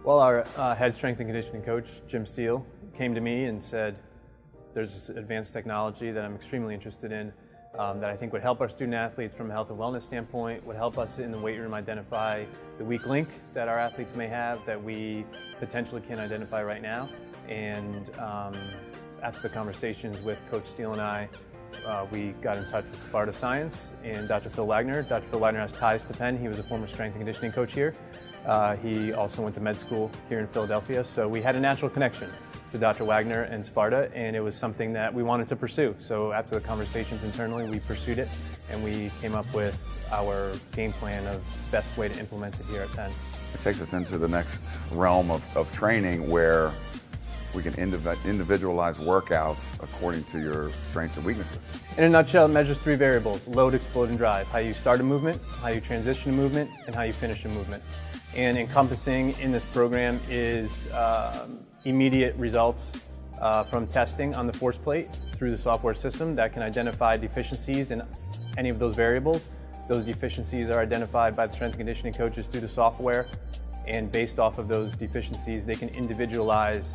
Well, our head strength and conditioning coach, Jim Steele, came to me and said, there's this advanced technology that I'm extremely interested in that I think would help our student athletes from a health and wellness standpoint, would help us in the weight room identify the weak link that our athletes may have that we potentially can't identify right now. And after the conversations with Coach Steele and I, we got in touch with Sparta Science and Dr. Phil Wagner. Dr. Phil Wagner has ties to Penn. He was a former strength and conditioning coach here. He also went to med school here in Philadelphia, so we had a natural connection to Dr. Wagner and Sparta, and it was something that we wanted to pursue. So after the conversations internally, we pursued it, and we came up with our game plan of best way to implement it here at Penn. It takes us into the next realm of training where we can individualize workouts according to your strengths and weaknesses. In a nutshell, it measures 3 variables: load, explode, and drive. How you start a movement, how you transition a movement, and how you finish a movement. And encompassing in this program is immediate results from testing on the force plate through the software system that can identify deficiencies in any of those variables. Those deficiencies are identified by the strength and conditioning coaches through the software, and based off of those deficiencies, they can individualize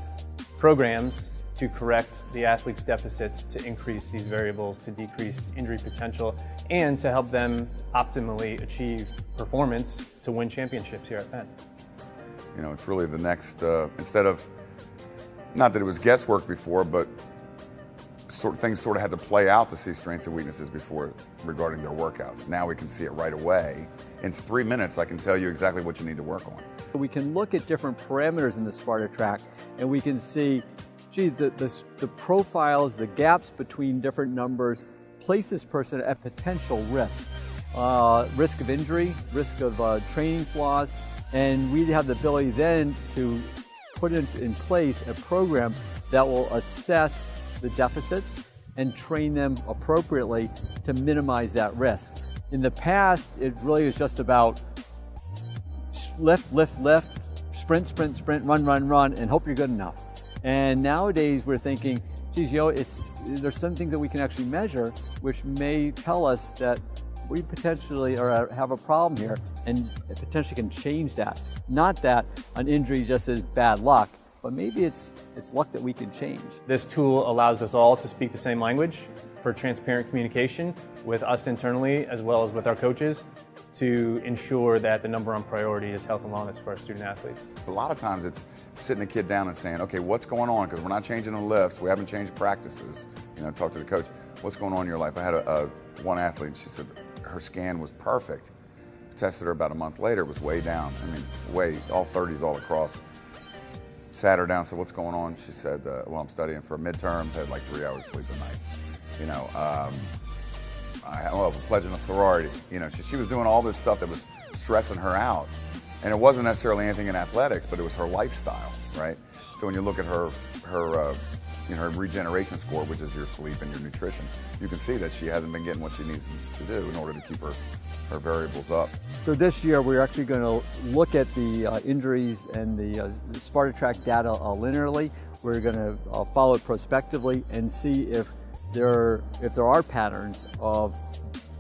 programs to correct the athlete's deficits, to increase these variables, to decrease injury potential, and to help them optimally achieve performance to win championships here at Penn. You know, it's really the next, instead of, not that it was guesswork before, but things sort of had to play out to see strengths and weaknesses before regarding their workouts. Now we can see it right away. In 3 minutes, I can tell you exactly what you need to work on. We can look at different parameters in the Sparta track, and we can see, gee, the profiles, the gaps between different numbers place this person at potential risk. Risk of injury, risk of training flaws, and we have the ability then to put in place a program that will assess the deficits and train them appropriately to minimize that risk. In the past, it really was just about lift, lift, lift, sprint, sprint, sprint, run, run, run, and hope you're good enough. And nowadays we're thinking, geez, you know, there's some things that we can actually measure which may tell us that we potentially have a problem here, and it potentially can change that. Not that an injury just is bad luck, but maybe it's luck that we can change. This tool allows us all to speak the same language for transparent communication with us internally as well as with our coaches to ensure that the number 1 priority is health and wellness for our student athletes. A lot of times it's sitting a kid down and saying, okay, what's going on? Because we're not changing the lifts, we haven't changed practices. You know, talk to the coach, what's going on in your life? I had one athlete, and she said her scan was perfect. Tested her about a month later, it was way down. I mean, all 30s all across. Sat her down, said, what's going on? She said, well, I'm studying for midterms, had like 3 hours sleep a night. You know, I was pledging a sorority. You know, she was doing all this stuff that was stressing her out. And it wasn't necessarily anything in athletics, but it was her lifestyle, right? So when you look at her regeneration score, which is your sleep and your nutrition, you can see that she hasn't been getting what she needs to do in order to keep her variables up. So this year we're actually going to look at the injuries and the Sparta track data linearly. We're going to follow it prospectively and see if there are patterns of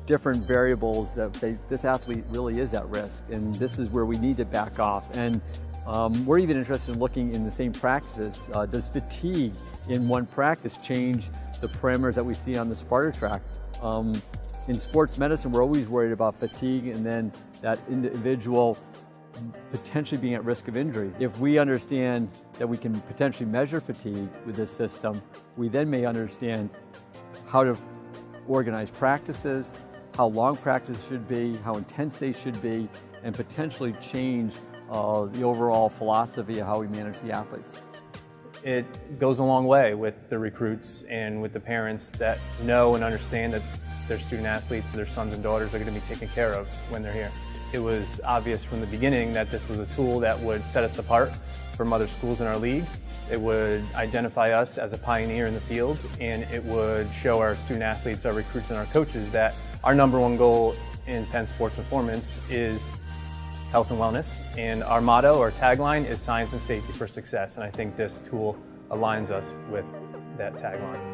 different variables that say this athlete really is at risk, and this is where we need to back off. And we're even interested in looking in the same practices. Does fatigue in one practice change the parameters that we see on the Sparta track? In sports medicine, we're always worried about fatigue and then that individual potentially being at risk of injury. If we understand that we can potentially measure fatigue with this system, we then may understand how to organize practices, how long practice should be, how intense they should be, and potentially change the overall philosophy of how we manage the athletes. It goes a long way with the recruits and with the parents that know and understand that their student athletes, their sons and daughters are going to be taken care of when they're here. It was obvious from the beginning that this was a tool that would set us apart from other schools in our league. It would identify us as a pioneer in the field, and it would show our student athletes, our recruits, and our coaches that our number 1 goal in Penn Sports Performance is health and wellness, and our motto, our tagline, is science and safety for success, and I think this tool aligns us with that tagline.